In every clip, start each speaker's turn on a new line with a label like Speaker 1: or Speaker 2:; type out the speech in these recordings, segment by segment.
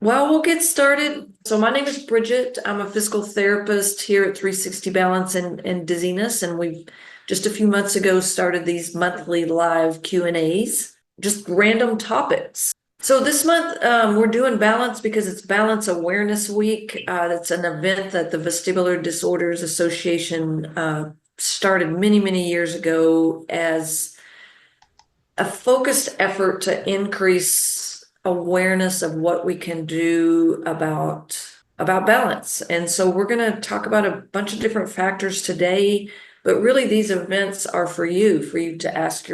Speaker 1: Well, we'll get started. So my name is Bridgett. I'm a physical therapist here at 360 Balance and Dizziness, and we've just a few months ago started these monthly live Q&As, just random topics. So this month we're doing balance because it's Balance Awareness Week. That's an event that the Vestibular Disorders Association started many, many years ago as a focused effort to increase awareness of what we can do about balance. And so we're going to talk about a bunch of different factors today, but really these events are for you to ask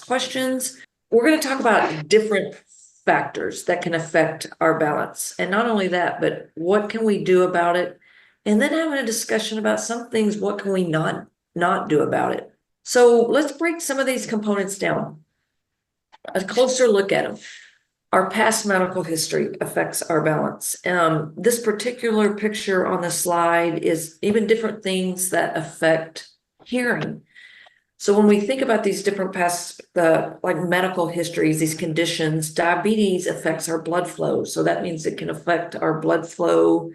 Speaker 1: questions. We're going to talk about different factors that can affect our balance. And not only that, but what can we do about it? And then having a discussion about some things, what can we not do about it? So let's break some of these components down. A closer look at them. Our past medical history affects our balance. This particular picture on the slide is even different things that affect hearing. So when we think about these different past, like medical histories, these conditions, diabetes affects our blood flow. So that means it can affect our blood flow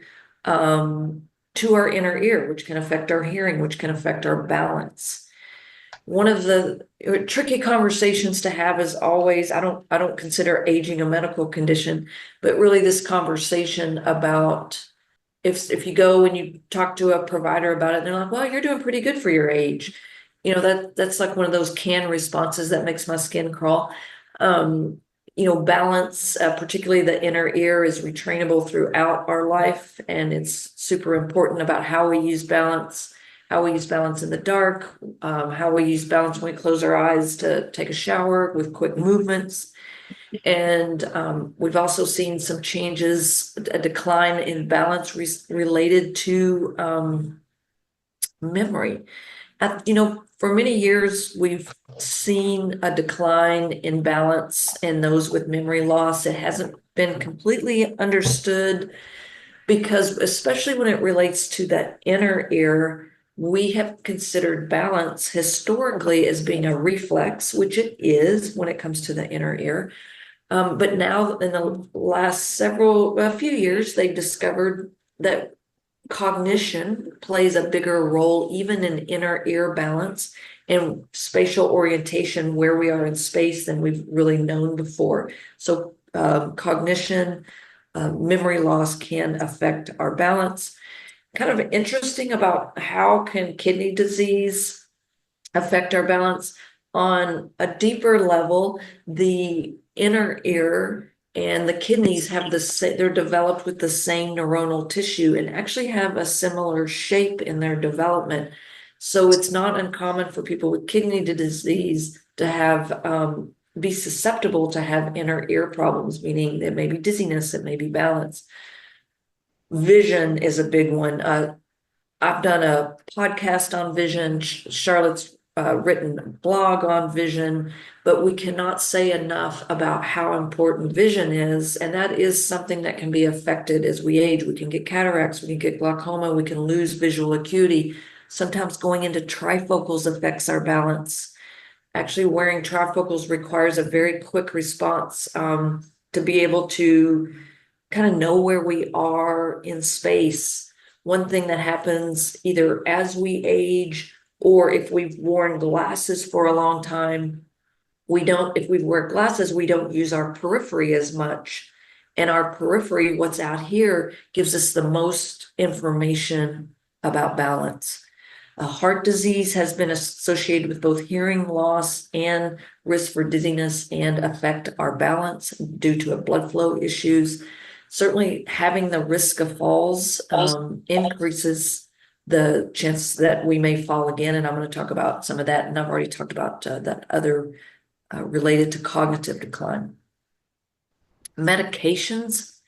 Speaker 1: to our inner ear, which can affect our hearing, which can affect our balance. One of the tricky conversations to have is always, I don't consider aging a medical condition, but really this conversation about if you go and you talk to a provider about it, and they're like, well, you're doing pretty good for your age. That's like one of those canned responses that makes my skin crawl. Balance, particularly the inner ear, is retrainable throughout our life, and it's super important about how we use balance in the dark, how we use balance when we close our eyes to take a shower with quick movements. And we've also seen some changes, a decline in balance related to memory. For many years, we've seen a decline in balance in those with memory loss. It hasn't been completely understood because, especially when it relates to that inner ear, we have considered balance historically as being a reflex, which it is when it comes to the inner ear. But now in the last few years, they've discovered that cognition plays a bigger role even in inner ear balance and spatial orientation, where we are in space, than we've really known before. So cognition, memory loss can affect our balance. Kind of interesting about how can kidney disease affect our balance. On a deeper level, the inner ear and the kidneys they're developed with the same neuronal tissue and actually have a similar shape in their development. So it's not uncommon for people with kidney disease to have be susceptible to have inner ear problems, meaning it may be dizziness, it may be balance. Vision is a big one. I've done a podcast on vision. Charlotte's written a blog on vision, but we cannot say enough about how important vision is. And that is something that can be affected as we age. We can get cataracts, we can get glaucoma, we can lose visual acuity. Sometimes going into trifocals affects our balance. Actually, wearing trifocals requires a very quick response to be able to kind of know where we are in space. One thing that happens either as we age or if we've worn glasses for a long time, if we wear glasses, we don't use our periphery as much. And our periphery, what's out here, gives us the most information about balance. Heart disease has been associated with both hearing loss and risk for dizziness and affect our balance due to blood flow issues. Certainly having the risk of falls increases the chance that we may fall again. And I'm going to talk about some of that. And I've already talked about that other related to cognitive decline. Medications.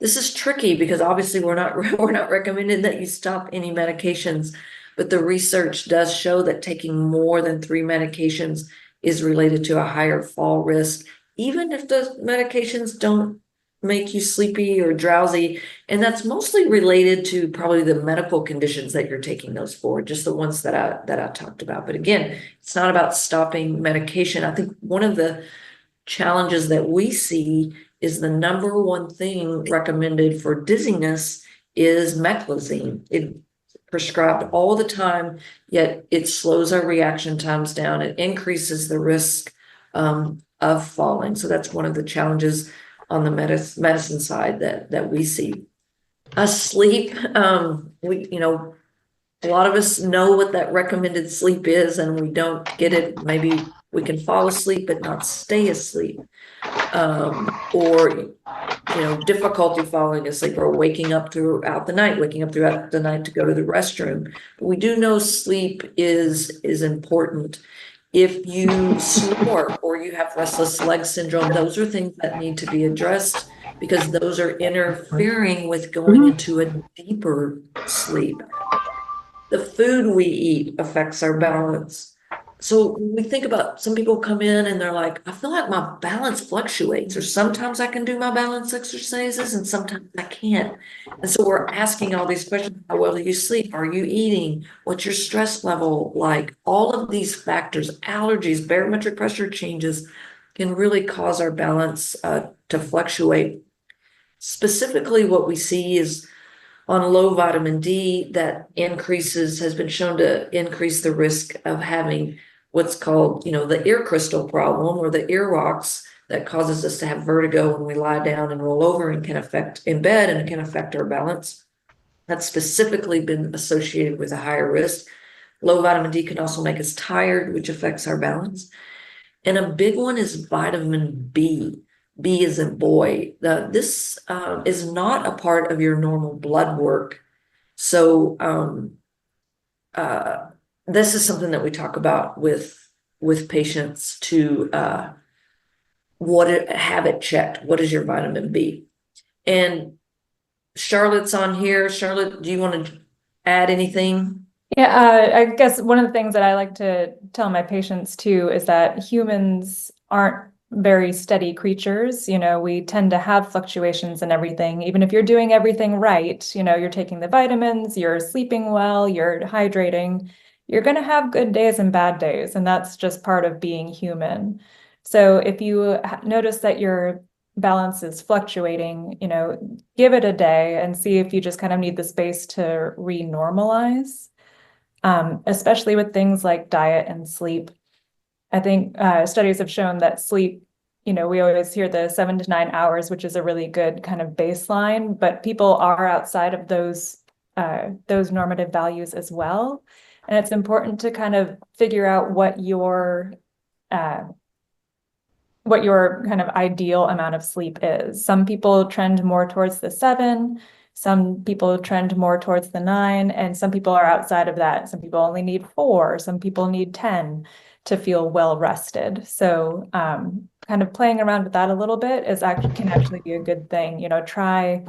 Speaker 1: This is tricky because obviously we're not recommending that you stop any medications, but the research does show that taking more than 3 medications is related to a higher fall risk, even if the medications don't make you sleepy or drowsy. And that's mostly related to probably the medical conditions that you're taking those for, just the ones that I talked about. But again, it's not about stopping medication. I think one of the challenges that we see is the number one thing recommended for dizziness is meclizine. It's prescribed all the time, yet it slows our reaction times down. It increases the risk of falling. So that's one of the challenges on the medicine side that we see. Sleep, a lot of us know what that recommended sleep is, and we don't get it. Maybe we can fall asleep but not stay asleep, or difficulty falling asleep, or waking up throughout the night to go to the restroom. But we do know sleep is important. If you snore or you have restless leg syndrome, those are things that need to be addressed, because those are interfering with going into a deeper sleep. The food we eat affects our balance. So when we think about, some people come in and they're like, I feel like my balance fluctuates, or sometimes I can do my balance exercises and sometimes I can't. And so we're asking all these questions. How well do you sleep? Are you eating? What's your stress level like? All of these factors, allergies, barometric pressure changes, can really cause our balance to fluctuate. Specifically, what we see is on low vitamin D, that has been shown to increase the risk of having what's called, the ear crystal problem, or the ear rocks, that causes us to have vertigo when we lie down and roll over, and can affect in bed, and it can affect our balance. That's specifically been associated with a higher risk. Low vitamin D can also make us tired, which affects our balance. And a big one is vitamin B. B is in boy. This is not a part of your normal blood work. So this is something that we talk about with patients to have it checked. What is your vitamin B? And Charlotte's on here. Charlotte, do you want to add anything?
Speaker 2: Yeah, I guess one of the things that I like to tell my patients too is that humans aren't very steady creatures. We tend to have fluctuations in everything. Even if you're doing everything right, you're taking the vitamins, you're sleeping well, you're hydrating, you're going to have good days and bad days. And that's just part of being human. So if you notice that your balance is fluctuating, give it a day and see if you just kind of need the space to re-normalize. Especially with things like diet and sleep. I think studies have shown that sleep, we always hear the 7 to 9 hours, which is a really good kind of baseline, but people are outside of those normative values as well. And it's important to kind of figure out what your kind of ideal amount of sleep is. Some people trend more towards the 7. Some people trend more towards the 9, and some people are outside of that. Some people only need 4, some people need 10 to feel well rested. So kind of playing around with that a little bit can actually be a good thing. Try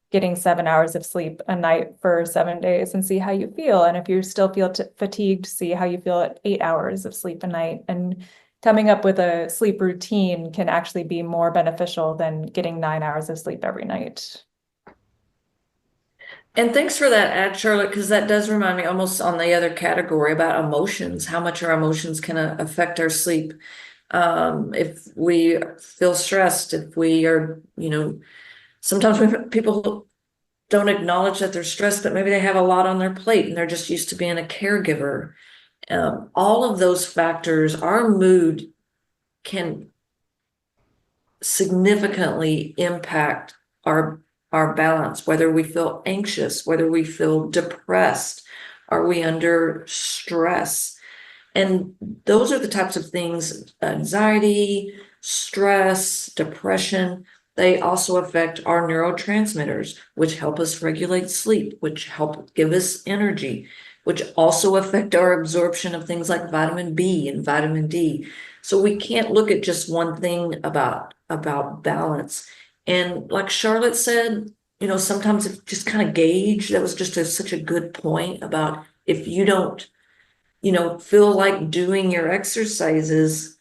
Speaker 2: getting 7 hours of sleep a night for 7 days and see how you feel. And if you still feel fatigued, see how you feel at 8 hours of sleep a night. And coming up with a sleep routine can actually be more beneficial than getting 9 hours of sleep every night.
Speaker 1: And thanks for that ad, Charlotte, because that does remind me almost on the other category about emotions, how much our emotions can affect our sleep. If we feel stressed, if we are, sometimes people don't acknowledge that they're stressed, but maybe they have a lot on their plate and they're just used to being a caregiver. All of those factors, our mood can significantly impact our balance, whether we feel anxious, whether we feel depressed, are we under stress? And those are the types of things, anxiety, stress, depression, they also affect our neurotransmitters, which help us regulate sleep, which help give us energy, which also affect our absorption of things like vitamin B and vitamin D. So we can't look at just one thing about balance. And like Charlotte said, sometimes it just kind of gauge. That was just such a good point about if you don't, feel like doing your exercises,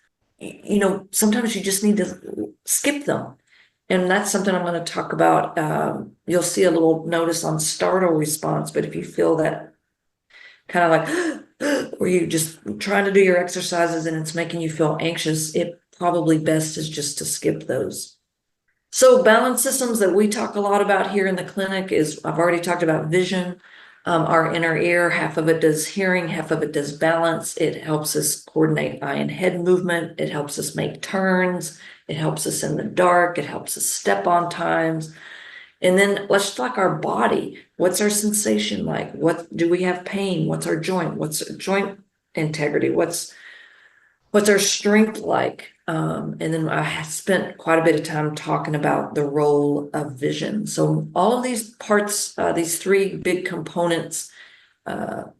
Speaker 1: sometimes you just need to skip them. And that's something I'm going to talk about. You'll see a little notice on startle response, but if you feel that kind of like, or you just trying to do your exercises and it's making you feel anxious, it probably best is just to skip those. So balance systems that we talk a lot about here in the clinic is, I've already talked about vision. Our inner ear, half of it does hearing, half of it does balance. It helps us coordinate eye and head movement. It helps us make turns. It helps us in the dark. It helps us step on times. And then let's talk our body. What's our sensation like? What do we have pain? What's our joint? What's joint integrity? What's our strength like? And then I spent quite a bit of time talking about the role of vision. So all of these parts, these three big components, the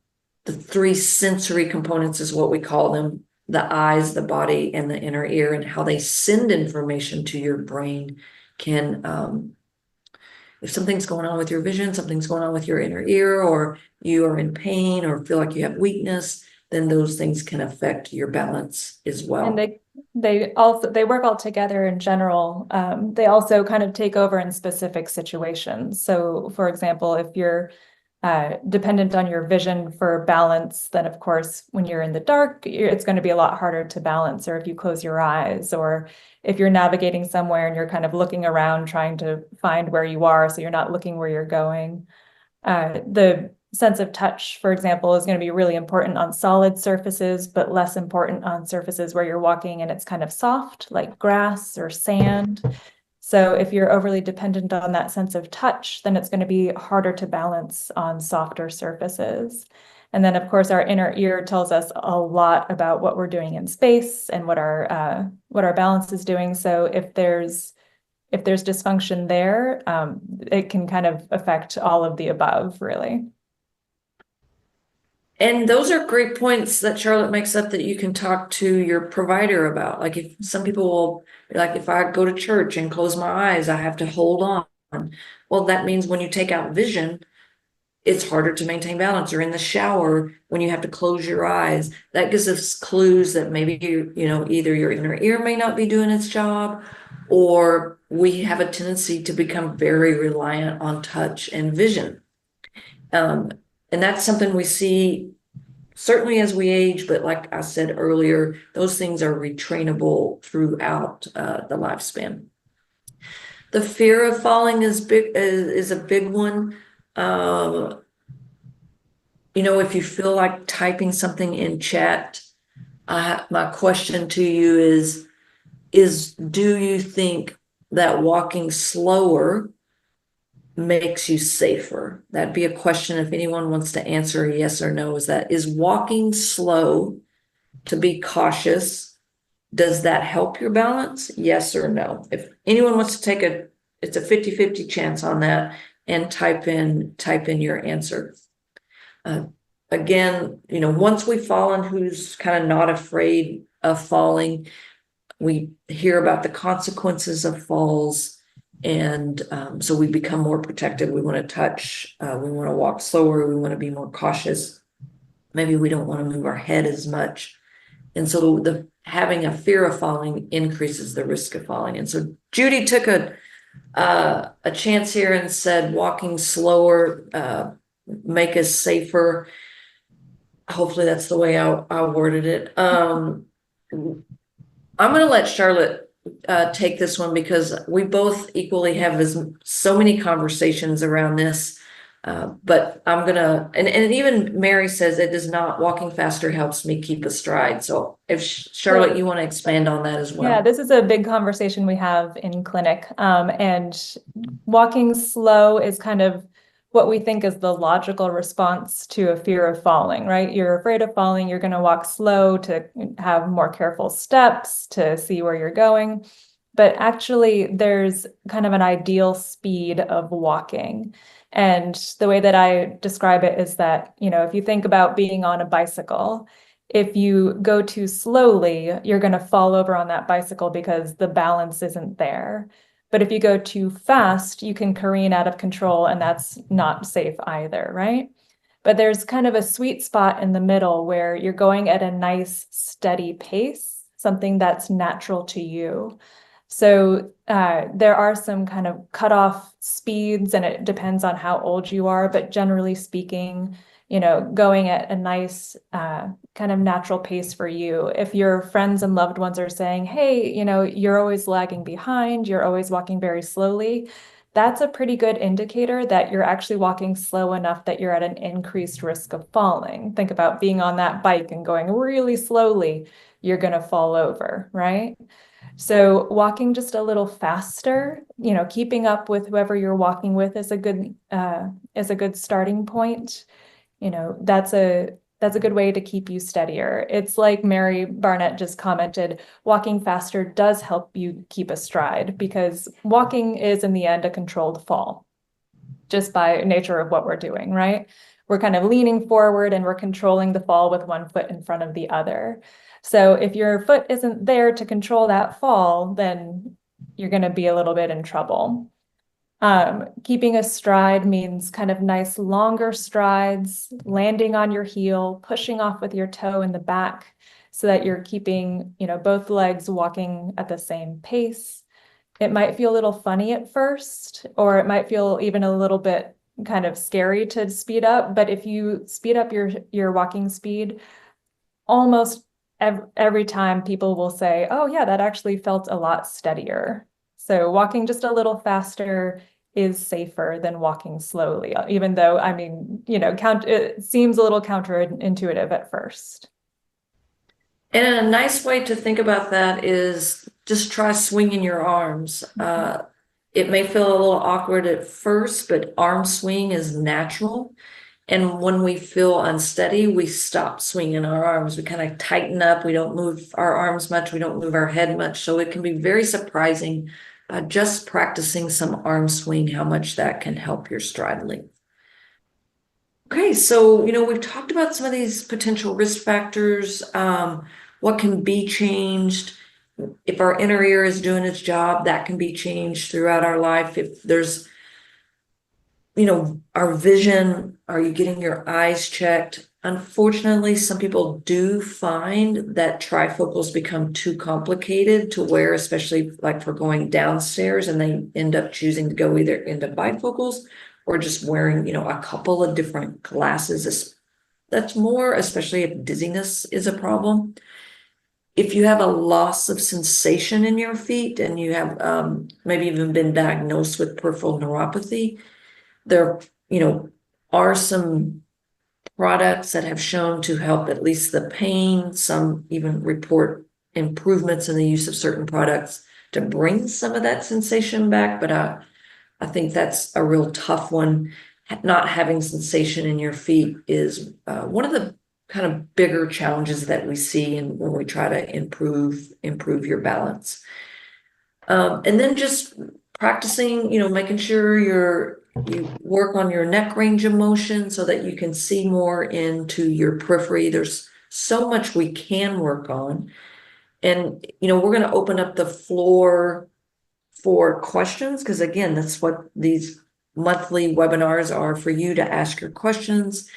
Speaker 1: three sensory components is what we call them: the eyes, the body, and the inner ear, and how they send information to your brain can, if something's going on with your vision, something's going on with your inner ear, or you are in pain or feel like you have weakness, then those things can affect your balance as well.
Speaker 2: And they work all together in general. They also kind of take over in specific situations. So for example, if you're dependent on your vision for balance, then of course, when you're in the dark, it's going to be a lot harder to balance. Or if you close your eyes, or if you're navigating somewhere and you're kind of looking around trying to find where you are, so you're not looking where you're going. The sense of touch, for example, is going to be really important on solid surfaces, but less important on surfaces where you're walking and it's kind of soft, like grass or sand. So if you're overly dependent on that sense of touch, then it's going to be harder to balance on softer surfaces. And then, of course, our inner ear tells us a lot about what we're doing in space and what our balance is doing. So if there's dysfunction there, it can kind of affect all of the above, really.
Speaker 1: And those are great points that Charlotte makes up that you can talk to your provider about. Like, if some people will, like, if I go to church and close my eyes, I have to hold on. Well, that means when you take out vision, it's harder to maintain balance. Or in the shower, when you have to close your eyes, that gives us clues that maybe either your inner ear may not be doing its job, or we have a tendency to become very reliant on touch and vision. And that's something we see certainly as we age, but like I said earlier, those things are retrainable throughout the lifespan. The fear of falling is a big one. If you feel like typing something in chat, my question to you is do you think that walking slower makes you safer? That'd be a question if anyone wants to answer yes or no. Is walking slow to be cautious, does that help your balance? Yes or no? If anyone wants to take it's a 50-50 chance on that, and type in your answer. Again, once we've fallen, who's kind of not afraid of falling? We hear about the consequences of falls. And so we become more protected. We want to touch, we want to walk slower, we want to be more cautious. Maybe we don't want to move our head as much. And so having a fear of falling increases the risk of falling. And so Judy took a chance here and said walking slower make us safer. Hopefully that's the way I worded it. I'm going to let Charlotte take this one, because we both equally have so many conversations around this. But I'm gonna, and even Mary says it does not, walking faster helps me keep a stride. So if Charlotte, you want to expand on that as well.
Speaker 2: Yeah, this is a big conversation we have in clinic. And walking slow is kind of what we think is the logical response to a fear of falling, right? You're afraid of falling, you're going to walk slow to have more careful steps, to see where you're going. But actually, there's kind of an ideal speed of walking. And the way that I describe it is that, if you think about being on a bicycle, if you go too slowly, you're going to fall over on that bicycle because the balance isn't there. But if you go too fast, you can careen out of control, and that's not safe either, right? But there's kind of a sweet spot in the middle where you're going at a nice, steady pace, something that's natural to you. So there are some kind of cutoff speeds, and it depends on how old you are. But generally speaking, going at a nice kind of natural pace for you. If your friends and loved ones are saying, hey, you're always lagging behind, you're always walking very slowly, that's a pretty good indicator that you're actually walking slow enough that you're at an increased risk of falling. Think about being on that bike and going really slowly, you're going to fall over, right? So walking just a little faster, keeping up with whoever you're walking with is a good starting point. That's a good way to keep you steadier. It's like Mary Barnett just commented, walking faster does help you keep a stride, because walking is in the end a controlled fall, just by nature of what we're doing, right? We're kind of leaning forward and we're controlling the fall with one foot in front of the other. So if your foot isn't there to control that fall, then you're going to be a little bit in trouble. Keeping a stride means kind of nice longer strides, landing on your heel, pushing off with your toe in the back so that you're keeping, both legs walking at the same pace. It might feel a little funny at first, or it might feel even a little bit kind of scary to speed up. But if you speed up your walking speed, almost every time people will say, oh yeah, that actually felt a lot steadier. So walking just a little faster is safer than walking slowly, even though, it seems a little counterintuitive at first.
Speaker 1: And a nice way to think about that is just try swinging your arms. It may feel a little awkward at first, but arm swing is natural. And when we feel unsteady, we stop swinging our arms. We kind of tighten up. We don't move our arms much. We don't move our head much. So it can be very surprising by just practicing some arm swing, how much that can help your stride length. Okay, so, we've talked about some of these potential risk factors, what can be changed. If our inner ear is doing its job, that can be changed throughout our life. If there's, our vision, are you getting your eyes checked? Unfortunately, some people do find that trifocals become too complicated to wear, especially like for going downstairs, and they end up choosing to go either into bifocals or just wearing, a couple of different glasses. That's more, especially if dizziness is a problem. If you have a loss of sensation in your feet and you have maybe even been diagnosed with peripheral neuropathy, there, are some products that have shown to help at least the pain. Some even report improvements in the use of certain products to bring some of that sensation back. But I think that's a real tough one. Not having sensation in your feet is one of the kind of bigger challenges that we see when we try to improve your balance. And then just practicing, making sure you work on your neck range of motion so that you can see more into your periphery. There's so much we can work on. And, we're going to open up the floor for questions, because again, that's what these monthly webinars are, for you to ask your questions.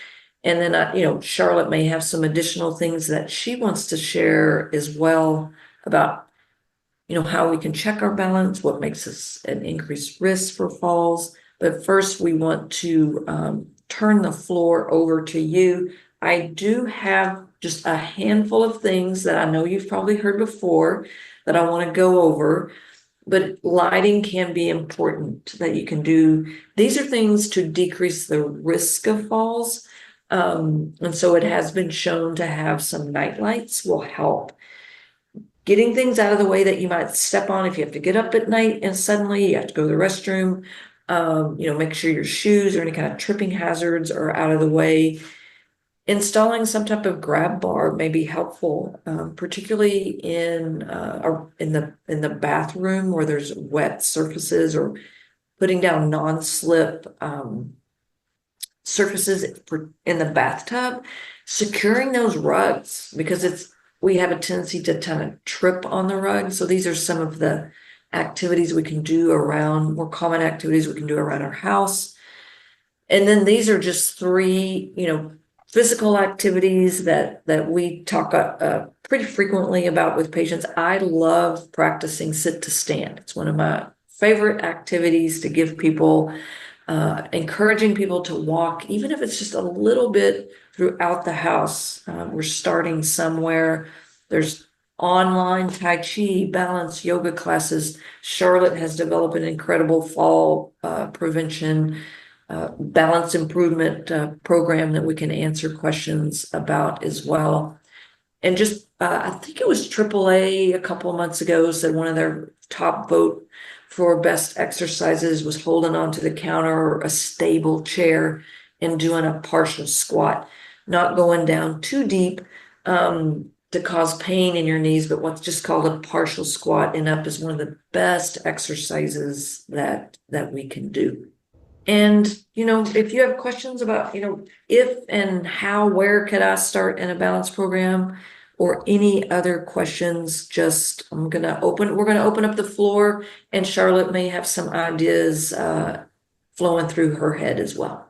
Speaker 1: And then, Charlotte may have some additional things that she wants to share as well about, how we can check our balance, what makes us an increased risk for falls. But first, we want to turn the floor over to you. I do have just a handful of things that I know you've probably heard before that I want to go over, but lighting can be important that you can do. These are things to decrease the risk of falls. And so it has been shown to have some night lights will help. Getting things out of the way that you might step on if you have to get up at night and suddenly you have to go to the restroom. Make sure your shoes or any kind of tripping hazards are out of the way. Installing some type of grab bar may be helpful, particularly in the bathroom where there's wet surfaces, or putting down non-slip surfaces in the bathtub. Securing those rugs, because we have a tendency to kind of trip on the rug. So these are some of the activities we can do around, more common activities we can do around our house. And then these are just three, physical activities that we talk pretty frequently about with patients. I love practicing sit to stand. It's one of my favorite activities to give people encouraging people to walk, even if it's just a little bit throughout the house. We're starting somewhere. There's online Tai Chi, balance, yoga classes. Charlotte has developed an incredible fall prevention balance improvement program that we can answer questions about as well. And just, I think it was AAA a couple of months ago said one of their top vote for best exercises was holding onto the counter or a stable chair and doing a partial squat, not going down too deep to cause pain in your knees, but what's just called a partial squat and up is one of the best exercises that we can do. And, if you have questions about, if and how, where could I start in a balance program or any other questions, just, we're going to open up the floor, and Charlotte may have some ideas flowing through her head as well.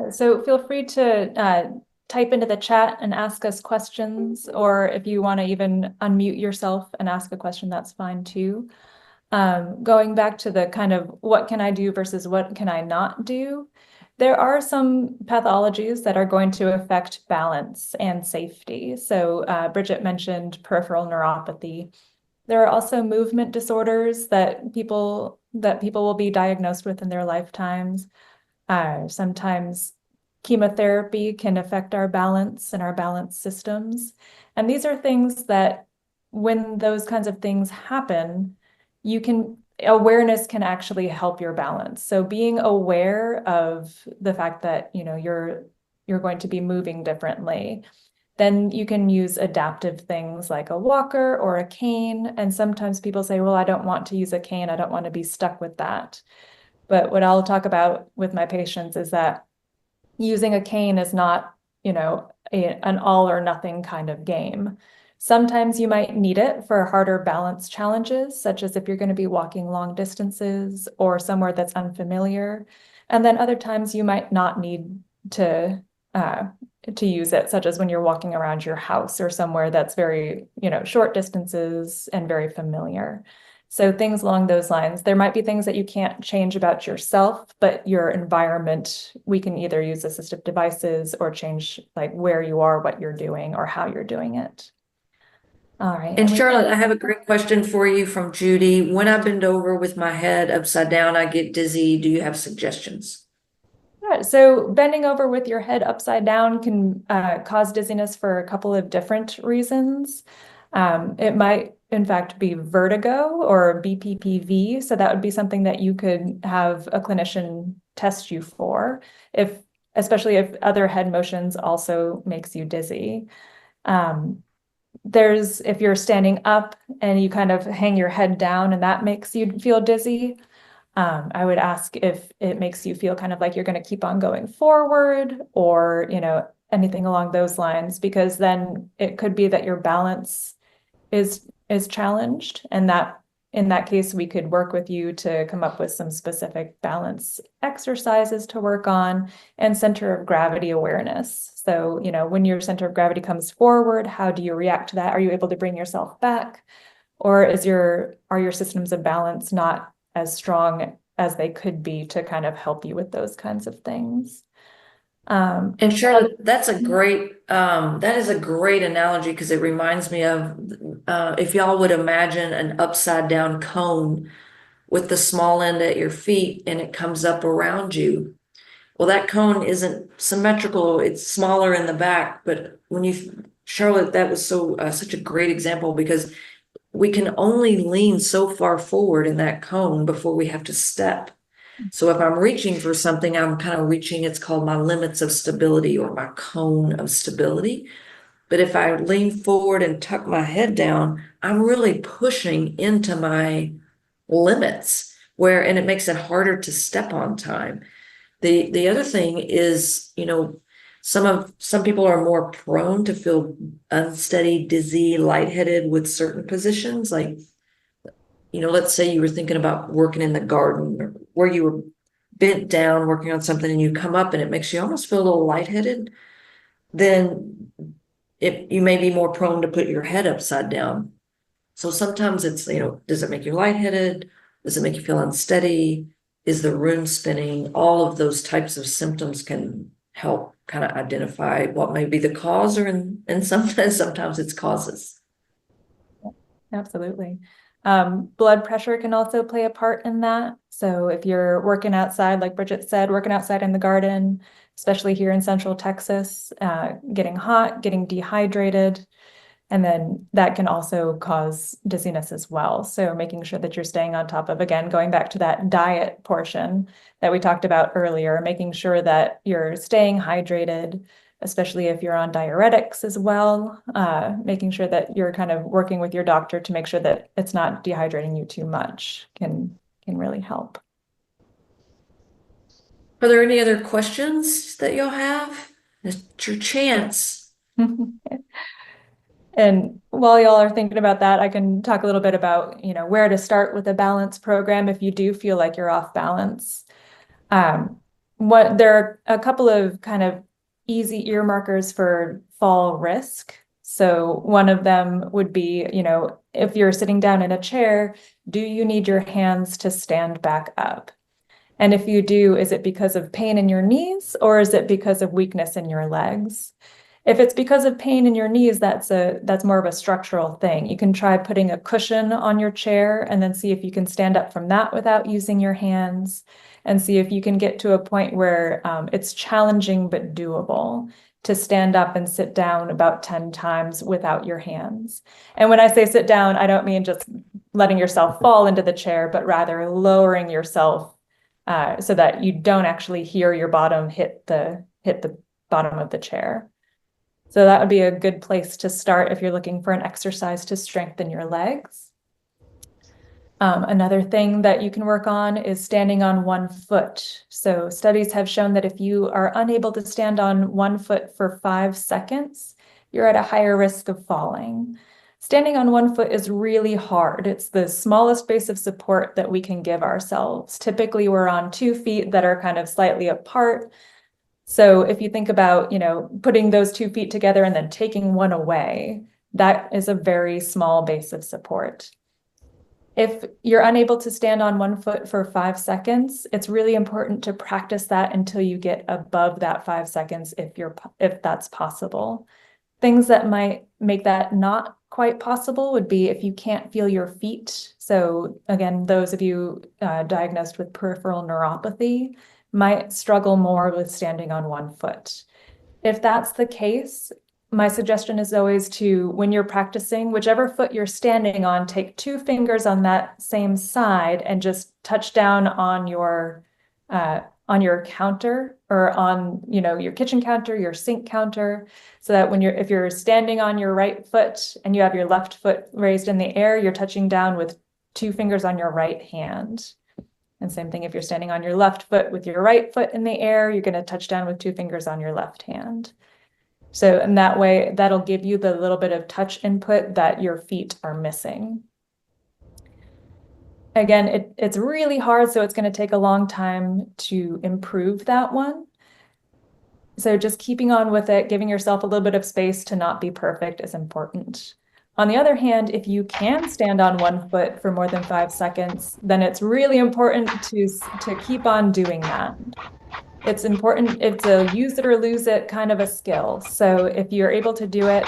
Speaker 2: So feel free to type into the chat and ask us questions, or if you want to even unmute yourself and ask a question, that's fine too. Going back to the kind of what can I do versus what can I not do, there are some pathologies that are going to affect balance and safety. So Bridgett mentioned peripheral neuropathy. There are also movement disorders that people will be diagnosed with in their lifetimes. Sometimes chemotherapy can affect our balance and our balance systems. And these are things that when those kinds of things happen, awareness can actually help your balance. So being aware of the fact that, you're going to be moving differently, then you can use adaptive things like a walker or a cane. And sometimes people say, well, I don't want to use a cane. I don't want to be stuck with that. But what I'll talk about with my patients is that using a cane is not, an all or nothing kind of game. Sometimes you might need it for harder balance challenges, such as if you're going to be walking long distances or somewhere that's unfamiliar. And then other times you might not need to use it, such as when you're walking around your house or somewhere that's very, short distances and very familiar. So things along those lines. There might be things that you can't change about yourself, but your environment, we can either use assistive devices or change like where you are, what you're doing, or how you're doing it. All right.
Speaker 1: And Charlotte, I have a great question for you from Judy. When I bend over with my head upside down, I get dizzy. Do you have suggestions?
Speaker 2: Yeah, so bending over with your head upside down can cause dizziness for a couple of different reasons. It might, in fact, be vertigo or BPPV. So that would be something that you could have a clinician test you for, especially if other head motions also makes you dizzy. If you're standing up and you kind of hang your head down and that makes you feel dizzy, I would ask if it makes you feel kind of like you're going to keep on going forward or, anything along those lines, because then it could be that your balance is challenged, and that in that case, we could work with you to come up with some specific balance exercises to work on and center of gravity awareness. So, when your center of gravity comes forward, how do you react to that? Are you able to bring yourself back? Or are your systems of balance not as strong as they could be to kind of help you with those kinds of things?
Speaker 1: And Charlotte, that is a great analogy, because it reminds me of if y'all would imagine an upside down cone with the small end at your feet and it comes up around you. Well, that cone isn't symmetrical. It's smaller in the back, but Charlotte, that was such a great example, because we can only lean so far forward in that cone before we have to step. So if I'm reaching for something, I'm kind of reaching, it's called my limits of stability or my cone of stability. But if I lean forward and tuck my head down, I'm really pushing into my limits and it makes it harder to step on time. The other thing is, some people are more prone to feel unsteady, dizzy, lightheaded with certain positions. Like, let's say you were thinking about working in the garden, or where you were bent down working on something and you come up and it makes you almost feel a little lightheaded. Then you may be more prone to put your head upside down. So sometimes it's, does it make you lightheaded? Does it make you feel unsteady? Is the room spinning? All of those types of symptoms can help kind of identify what may be the cause, or and sometimes it's causes.
Speaker 2: Absolutely. Blood pressure can also play a part in that. So if you're working outside, like Bridgett said, working outside in the garden, especially here in Central Texas, getting hot, getting dehydrated, and then that can also cause dizziness as well. So making sure that you're staying on top of, again, going back to that diet portion that we talked about earlier, making sure that you're staying hydrated, especially if you're on diuretics as well, making sure that you're kind of working with your doctor to make sure that it's not dehydrating you too much can really help.
Speaker 1: Are there any other questions that y'all have? It's your chance.
Speaker 2: And while y'all are thinking about that, I can talk a little bit about, where to start with a balance program if you do feel like you're off balance. There are a couple of kind of easy earmarkers for fall risk. So one of them would be, if you're sitting down in a chair, do you need your hands to stand back up? And if you do, is it because of pain in your knees or is it because of weakness in your legs? If it's because of pain in your knees, that's more of a structural thing. You can try putting a cushion on your chair and then see if you can stand up from that without using your hands, and see if you can get to a point where it's challenging but doable to stand up and sit down about 10 times without your hands. And when I say sit down, I don't mean just letting yourself fall into the chair, but rather lowering yourself so that you don't actually hear your bottom hit the bottom of the chair. So that would be a good place to start if you're looking for an exercise to strengthen your legs. Another thing that you can work on is standing on one foot. So studies have shown that if you are unable to stand on one foot for 5 seconds, you're at a higher risk of falling. Standing on one foot is really hard. It's the smallest base of support that we can give ourselves. Typically, we're on 2 feet that are kind of slightly apart. So if you think about, putting those 2 feet together and then taking one away, that is a very small base of support. If you're unable to stand on one foot for 5 seconds, it's really important to practice that until you get above that 5 seconds if that's possible. Things that might make that not quite possible would be if you can't feel your feet. So again, those of you diagnosed with peripheral neuropathy might struggle more with standing on one foot. If that's the case, my suggestion is always to, when you're practicing, whichever foot you're standing on, take 2 fingers on that same side and just touch down on your counter, or on, your kitchen counter, your sink counter, so that if you're standing on your right foot and you have your left foot raised in the air, you're touching down with 2 fingers on your right hand. And same thing, if you're standing on your left foot with your right foot in the air, you're going to touch down with 2 fingers on your left hand. So in that way, that'll give you the little bit of touch input that your feet are missing. Again, it's really hard, so it's going to take a long time to improve that one. So just keeping on with it, giving yourself a little bit of space to not be perfect is important. On the other hand, if you can stand on one foot for more than 5 seconds, then it's really important to keep on doing that. It's important. It's a use it or lose it kind of a skill. So if you're able to do it,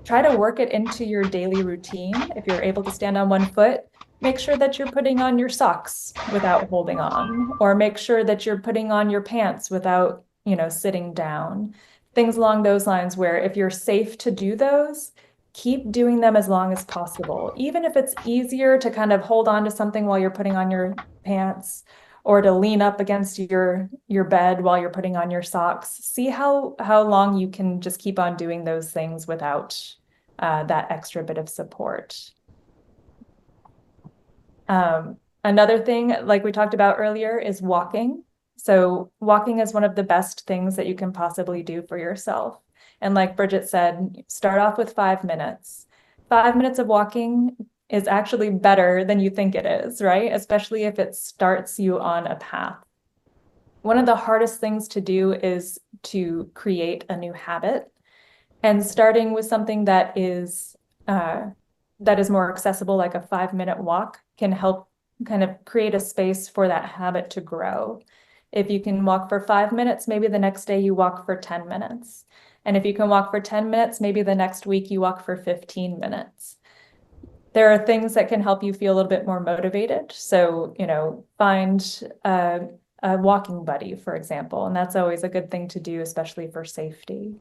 Speaker 2: try to work it into your daily routine. If you're able to stand on one foot, make sure that you're putting on your socks without holding on, or make sure that you're putting on your pants without, sitting down. Things along those lines, where if you're safe to do those, keep doing them as long as possible. Even if it's easier to kind of hold on to something while you're putting on your pants, or to lean up against your bed while you're putting on your socks. See how long you can just keep on doing those things without that extra bit of support. Another thing, like we talked about earlier, is walking. So walking is one of the best things that you can possibly do for yourself. And like Bridgett said, start off with 5 minutes. 5 minutes of walking is actually better than you think it is, right? Especially if it starts you on a path. One of the hardest things to do is to create a new habit, and starting with something that is more accessible, like a 5-minute walk, can help kind of create a space for that habit to grow. If you can walk for 5 minutes, maybe the next day you walk for 10 minutes. And if you can walk for 10 minutes, maybe the next week you walk for 15 minutes. There are things that can help you feel a little bit more motivated. So, find a walking buddy, for example, and that's always a good thing to do, especially for safety.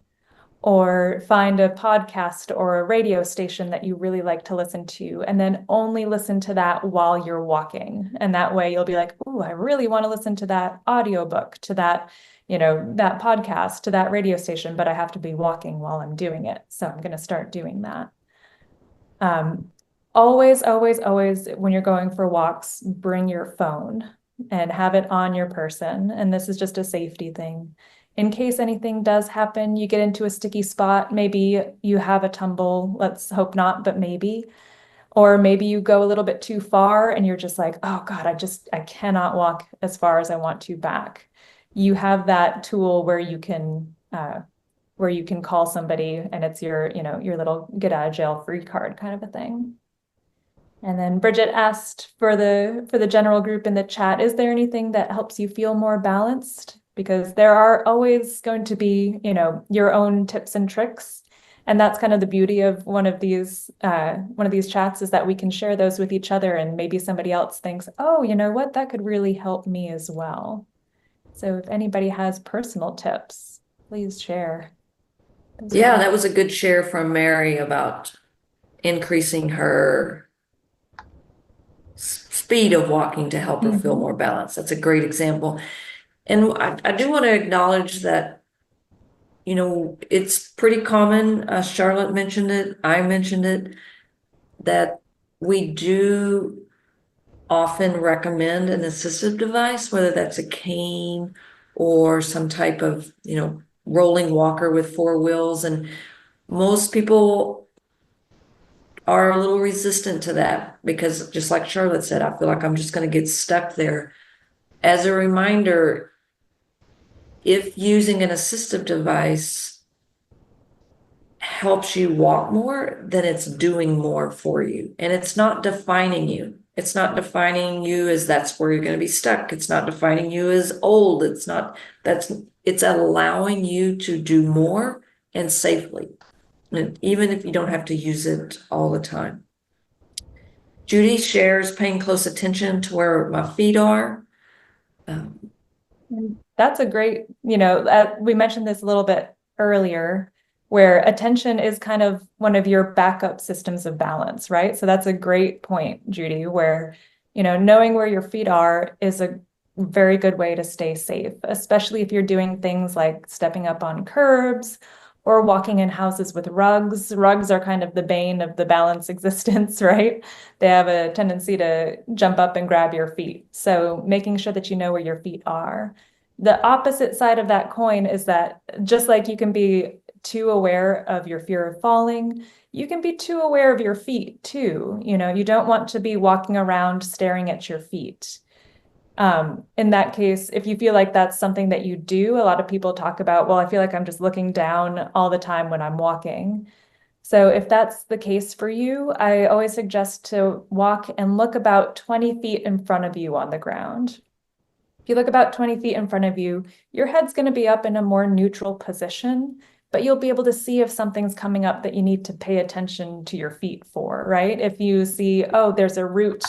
Speaker 2: Or find a podcast or a radio station that you really like to listen to, and then only listen to that while you're walking. And that way you'll be like, oh, I really want to listen to that audiobook, to that, that podcast, to that radio station, but I have to be walking while I'm doing it. So I'm going to start doing that. Always, always, always, when you're going for walks, bring your phone and have it on your person. And this is just a safety thing. In case anything does happen, you get into a sticky spot, maybe you have a tumble, let's hope not, but maybe. Or maybe you go a little bit too far and you're just like, oh God, I cannot walk as far as I want to back. You have that tool where you can call somebody, and it's your little get out of jail free card kind of a thing. And then Bridgett asked for the general group in the chat, is there anything that helps you feel more balanced? Because there are always going to be, your own tips and tricks. And that's kind of the beauty of one of these chats, is that we can share those with each other, and maybe somebody else thinks, oh, you know what, that could really help me as well. So if anybody has personal tips, please share.
Speaker 1: Yeah, that was a good share from Mary about increasing her speed of walking to help her feel more balanced. That's a great example. And I do want to acknowledge that, it's pretty common, Charlotte mentioned it, I mentioned it, that we do often recommend an assistive device, whether that's a cane or some type of, rolling walker with 4 wheels. And most people are a little resistant to that because, just like Charlotte said, I feel like I'm just going to get stuck there. As a reminder, if using an assistive device helps you walk more, then it's doing more for you. And it's not defining you. It's not defining you as that's where you're going to be stuck. It's not defining you as old. It's allowing you to do more and safely. And even if you don't have to use it all the time. Judy shares paying close attention to where my feet are.
Speaker 2: That's a great, we mentioned this a little bit earlier, where attention is kind of one of your backup systems of balance, right? So that's a great point, Judy, where, knowing where your feet are is a very good way to stay safe, especially if you're doing things like stepping up on curbs or walking in houses with rugs. Rugs are kind of the bane of the balance existence, right? They have a tendency to jump up and grab your feet. So making sure that you know where your feet are. The opposite side of that coin is that just like you can be too aware of your fear of falling, you can be too aware of your feet too. You don't want to be walking around staring at your feet. In that case, if you feel like that's something that you do, a lot of people talk about, well, I feel like I'm just looking down all the time when I'm walking. So if that's the case for you, I always suggest to walk and look about 20 feet in front of you on the ground. If you look about 20 feet in front of you, your head's going to be up in a more neutral position, but you'll be able to see if something's coming up that you need to pay attention to your feet for, right? If you see, oh, there's a root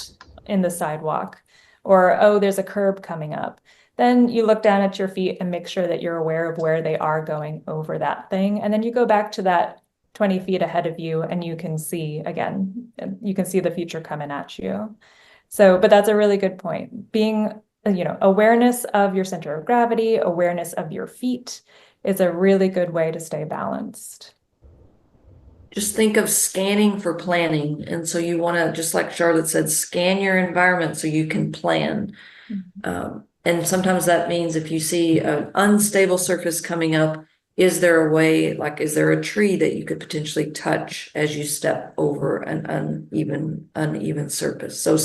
Speaker 2: in the sidewalk, or, oh, there's a curb coming up, then you look down at your feet and make sure that you're aware of where they are going over that thing. And then you go back to that 20 feet ahead of you and you can see, again, you can see the future coming at you. So, but that's a really good point. Being, awareness of your center of gravity, awareness of your feet is a really good way to stay balanced.
Speaker 1: Just think of scanning for planning. And so you want to, just like Charlotte said, scan your environment so you can plan. And sometimes that means if you see an unstable surface coming up, is there a way, like, is there a tree that you could potentially touch as you step over an uneven surface? So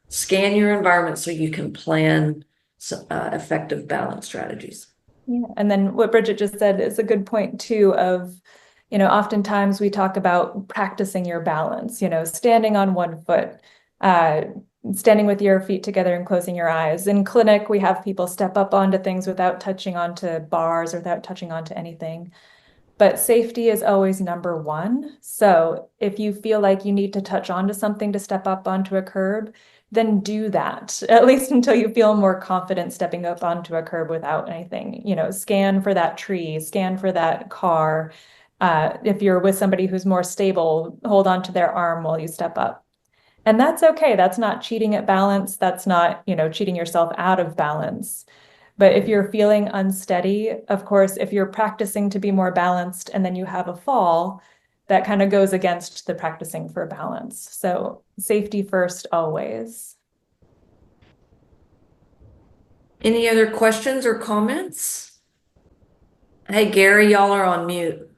Speaker 1: scan your environment so you can plan effective balance strategies.
Speaker 2: Yeah, and then what Bridgett just said is a good point too of, oftentimes we talk about practicing your balance, standing on one foot, standing with your feet together and closing your eyes. In clinic, we have people step up onto things without touching onto bars or without touching onto anything. But safety is always number one. So if you feel like you need to touch onto something to step up onto a curb, then do that, at least until you feel more confident stepping up onto a curb without anything. Scan for that tree, scan for that car. If you're with somebody who's more stable, hold on to their arm while you step up. And that's okay. That's not cheating at balance. That's not, cheating yourself out of balance. But if you're feeling unsteady, of course, if you're practicing to be more balanced and then you have a fall, that kind of goes against the practicing for balance. So safety first, always.
Speaker 1: Any other questions or comments? Hey, Gary, y'all are on mute.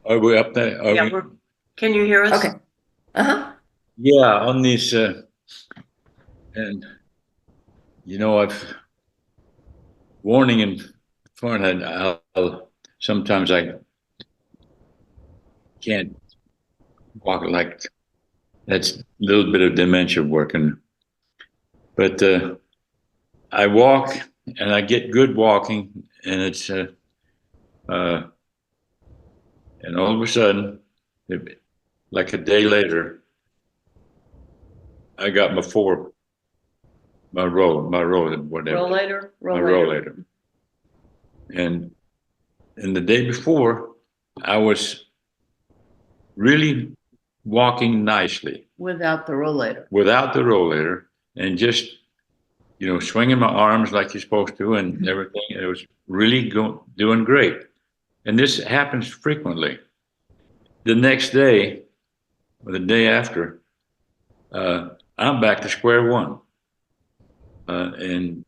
Speaker 3: Are we up there?
Speaker 4: Can you hear us?
Speaker 1: Okay. Uh-huh.
Speaker 3: Yeah, on these, and I've warning in front, sometimes I can't walk, like that's a little bit of dementia working, but I walk and I get good walking, and it's and all of a sudden, like a day later, I got my rollator. And the day before, I was really walking nicely.
Speaker 4: Without the
Speaker 3: rollator, and just, swinging my arms like you're supposed to and everything. It was really doing great. And this happens frequently. The next day, or the day after, I'm back to square one. And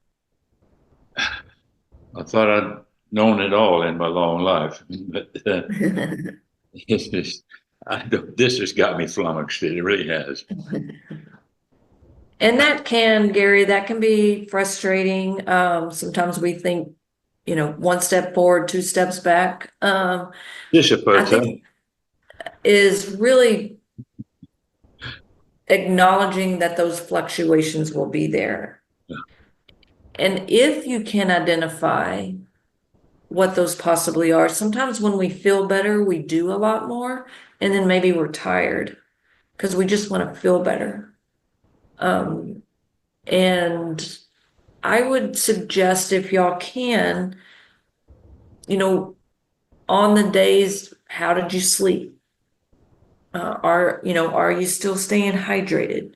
Speaker 3: I thought I'd known it all in my long life, but it's just, this has got me flummoxed. It really has.
Speaker 1: And that can, Gary, that can be frustrating. Sometimes we think, one step forward, two steps back. I think is really acknowledging that those fluctuations will be there.
Speaker 3: Yeah.
Speaker 1: And if you can identify what those possibly are, sometimes when we feel better, we do a lot more, and then maybe we're tired because we just want to feel better. And I would suggest, if y'all can, on the days, how did you sleep? Are you still staying hydrated?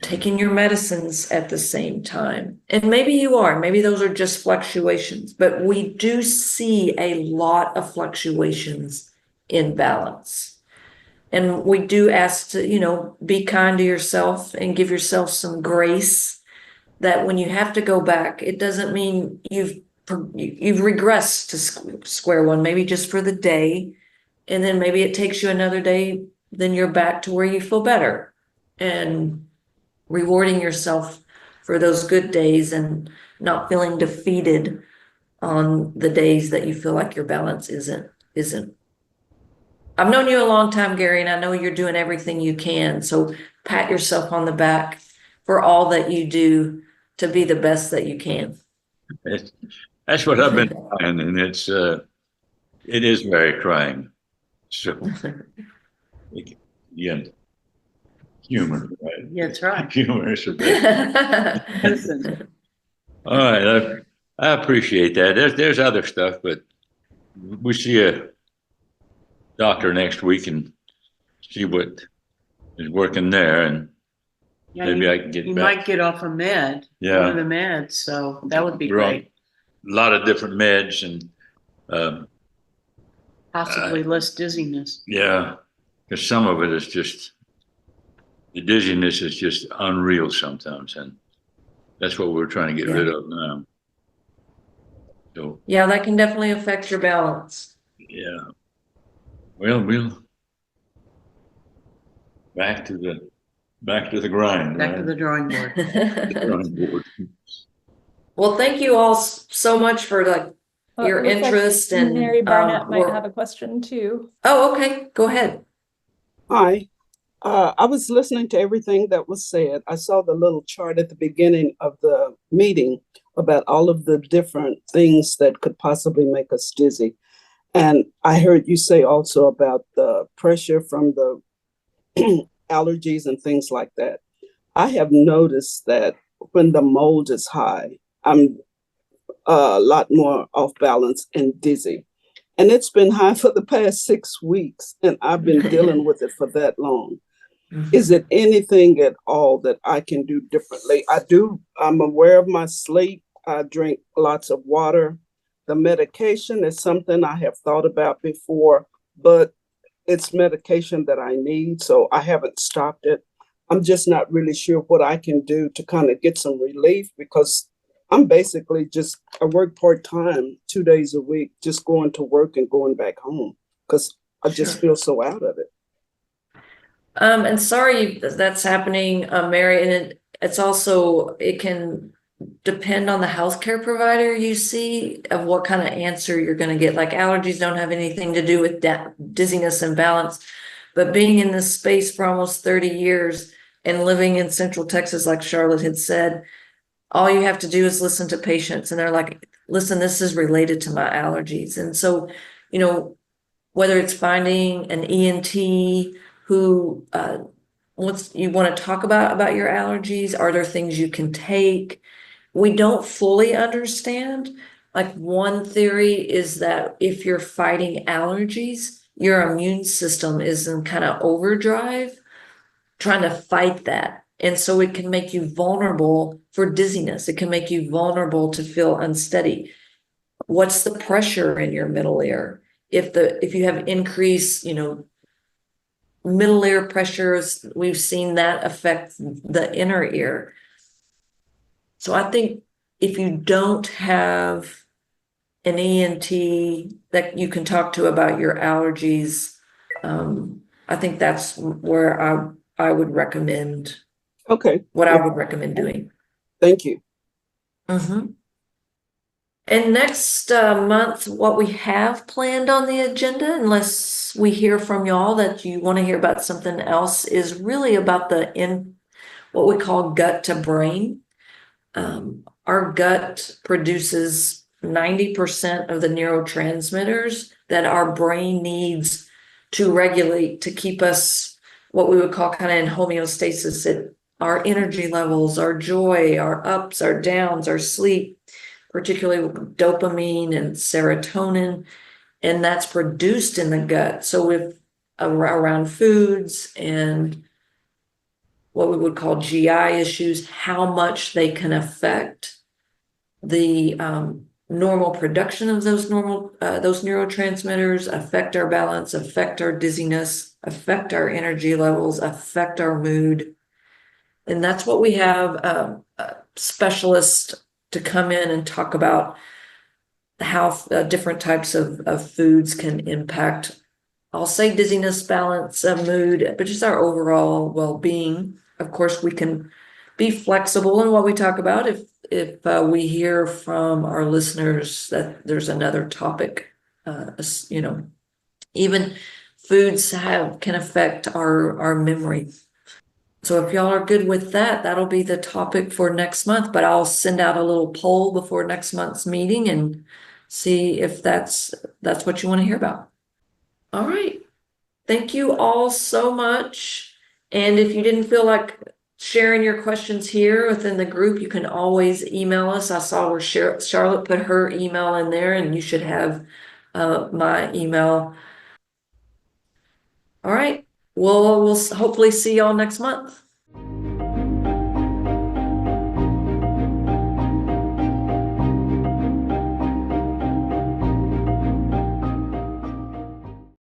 Speaker 1: Taking your medicines at the same time? And maybe you are, maybe those are just fluctuations, but we do see a lot of fluctuations in balance. And we do ask to, be kind to yourself and give yourself some grace, that when you have to go back, it doesn't mean you've regressed to square one, maybe just for the day. And then maybe it takes you another day, then you're back to where you feel better, and rewarding yourself for those good days and not feeling defeated on the days that you feel like your balance isn't. I've known you a long time, Gary, and I know you're doing everything you can. So pat yourself on the back for all that you do to be the best that you can.
Speaker 3: That's what I've been trying, and it is very trying. So, again, humor, right?
Speaker 4: Yeah, that's right.
Speaker 3: Humor is the best. All right, I appreciate that. There's other stuff, but we see a doctor next week and see what is working there, and maybe I can get
Speaker 4: you
Speaker 3: back.
Speaker 4: Might get off a med.
Speaker 3: Yeah.
Speaker 4: One of the meds, so that would be
Speaker 3: We're on
Speaker 4: great.
Speaker 3: A lot of different meds, and
Speaker 4: Possibly less dizziness.
Speaker 3: yeah, because some of it is just, the dizziness is just unreal sometimes, and that's what we're trying to get rid of now. So
Speaker 1: Yeah, that can definitely affect your balance.
Speaker 3: yeah, well, we'll back to the grind.
Speaker 4: Back to the drawing board.
Speaker 3: Drawing board.
Speaker 1: Well, thank you all so much for your
Speaker 2: Looks like
Speaker 1: interest, and
Speaker 2: Mary Barnett might have a question too.
Speaker 1: Oh, okay, go ahead.
Speaker 5: Hi. I was listening to everything that was said. I saw the little chart at the beginning of the meeting about all of the different things that could possibly make us dizzy. And I heard you say also about the pressure from the allergies and things like that. I have noticed that when the mold is high, I'm a lot more off balance and dizzy. And it's been high for the past 6 weeks, and I've been dealing with it for that long. Is it anything at all that I can do differently? I'm aware of my sleep. I drink lots of water. The medication is something I have thought about before, but it's medication that I need, so I haven't stopped it. I'm just not really sure what I can do to kind of get some relief, because I'm basically I work part-time 2 days a week, just going to work and going back home because I just feel so out of it.
Speaker 1: And sorry that's happening, Mary, and it's also, it can depend on the healthcare provider you see of what kind of answer you're going to get. Like allergies don't have anything to do with dizziness and balance, but being in this space for almost 30 years and living in Central Texas, like Charlotte had said, all you have to do is listen to patients and they're like, listen, this is related to my allergies. And so, you know, whether it's finding an ENT who you want to talk about your allergies, are there things you can take? We don't fully understand. Like one theory is that if you're fighting allergies, your immune system is in kind of overdrive, trying to fight that. And so it can make you vulnerable for dizziness. It can make you vulnerable to feel unsteady. What's the pressure in your middle ear? If you have increased, middle ear pressures, we've seen that affect the inner ear. So I think if you don't have an ENT that you can talk to about your allergies, I think that's where I would recommend.
Speaker 5: Okay.
Speaker 1: What I would recommend doing.
Speaker 5: Thank you.
Speaker 1: And next month, what we have planned on the agenda, unless we hear from y'all that you want to hear about something else, is really about what we call gut to brain. Our gut produces 90% of the neurotransmitters that our brain needs to regulate, to keep us what we would call kind of in homeostasis. Our energy levels, our joy, our ups, our downs, our sleep, particularly with dopamine and serotonin, and that's produced in the gut. So with around foods and what we would call GI issues, how much they can affect the normal production of those neurotransmitters, affect our balance, affect our dizziness, affect our energy levels, affect our mood. And that's what we have a specialist to come in and talk about how different types of foods can impact, I'll say dizziness, balance, mood, but just our overall well-being. Of course, we can be flexible in what we talk about if we hear from our listeners that there's another topic. Even foods can affect our memory. So if y'all are good with that, that'll be the topic for next month, but I'll send out a little poll before next month's meeting and see if that's what you want to hear about. All right. Thank you all so much. And if you didn't feel like sharing your questions here within the group, you can always email us. I saw where Charlotte put her email in there, and you should have my email. All right. We'll hopefully see y'all next month.